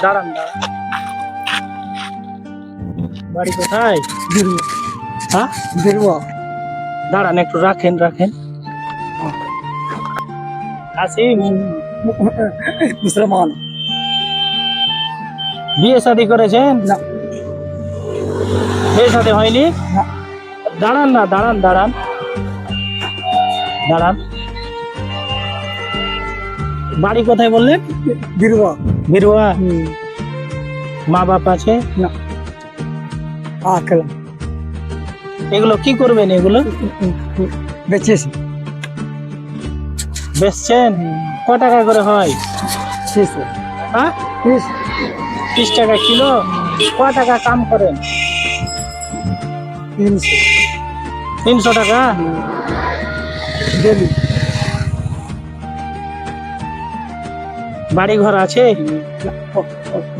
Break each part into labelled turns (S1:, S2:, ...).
S1: দাঁড়ান দাঁড়ান। বাড়ি কোথায়?
S2: বীরবা।
S1: হ্যাঁ,
S2: বীরবা।
S1: দাঁড়ান একটু রাখেন রাখেন। কাসিম,
S2: মুসলমান।
S1: বিয়ে শাদী করেছেন?
S2: না।
S1: বিয়ে শাদী হয়নি?
S2: না।
S1: দাঁড়ান না, দাঁড়ান দাঁড়ান দাঁড়ান। বাড়ি কোথায় বললেন?
S2: বীরবা।
S1: বীরুয়া। মা বাপ আছে?
S2: না। আকেলা।
S1: এগুলো কি করবেন? এগুলো
S2: বেঁচেছি।
S1: বেচছেন? ক টাকা করে হয়? হ্যাঁ, 30 টাকা কিলো। ক টাকা কাম করেন? 300 টাকা
S2: ডেলি।
S1: বাড়ি ঘর আছে?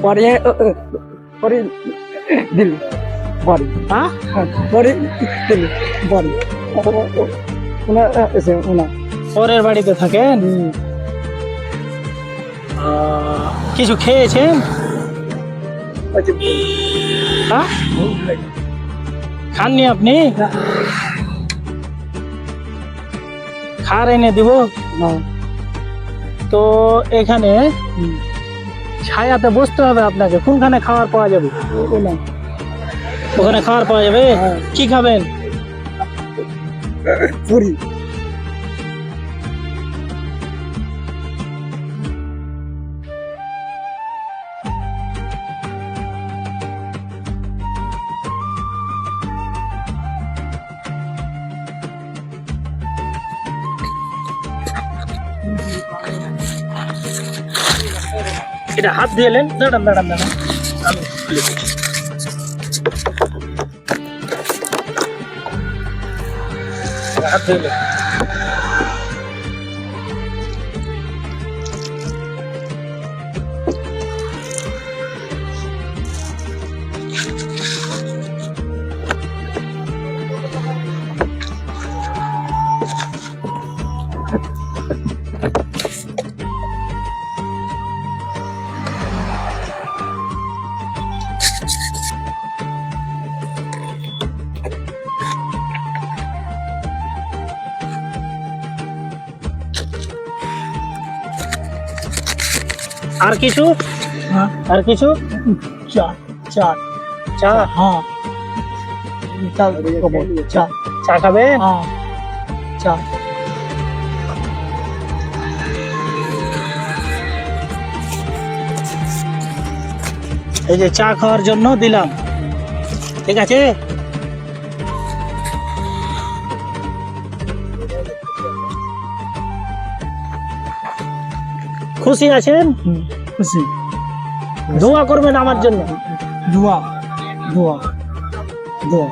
S2: বাড়ি বাড়ি দিল্লি। বাড়ি।
S1: হ্যাঁ,
S2: বাড়ি দিল্লি। বাড়ি। ওনার এসে ওনার
S1: পরের বাড়িতে থাকেন? কিছু খেয়েছেন? হ্যাঁ, খাননি আপনি? খার এনে দিব। তো এখানে ছায়াতে বসতে হবে আপনাকে। কোনখানে খাবার পাওয়া যাবে? ওখানে খাবার পাওয়া যাবে? কি খাবেন?
S2: পুরি।
S1: এটা হাত দিয়ে এলেন। দাঁড়ান দাঁড়ান দাঁড়ান, আমি খুলে দিচ্ছি। হাত দিয়ে এলেন। আর কিছু? আর কিছু?
S2: চা। চা।
S1: চা?
S2: হ্যাঁ। চা। চা।
S1: চা খাবেন?
S2: হ্যাঁ। চা।
S1: এই যে চা খাওয়ার জন্য দিলাম, ঠিক আছে? খুশি আছেন?
S2: খুশি।
S1: দোয়া করবেন আমার জন্য।
S2: দোয়া। দোয়া। দোয়া।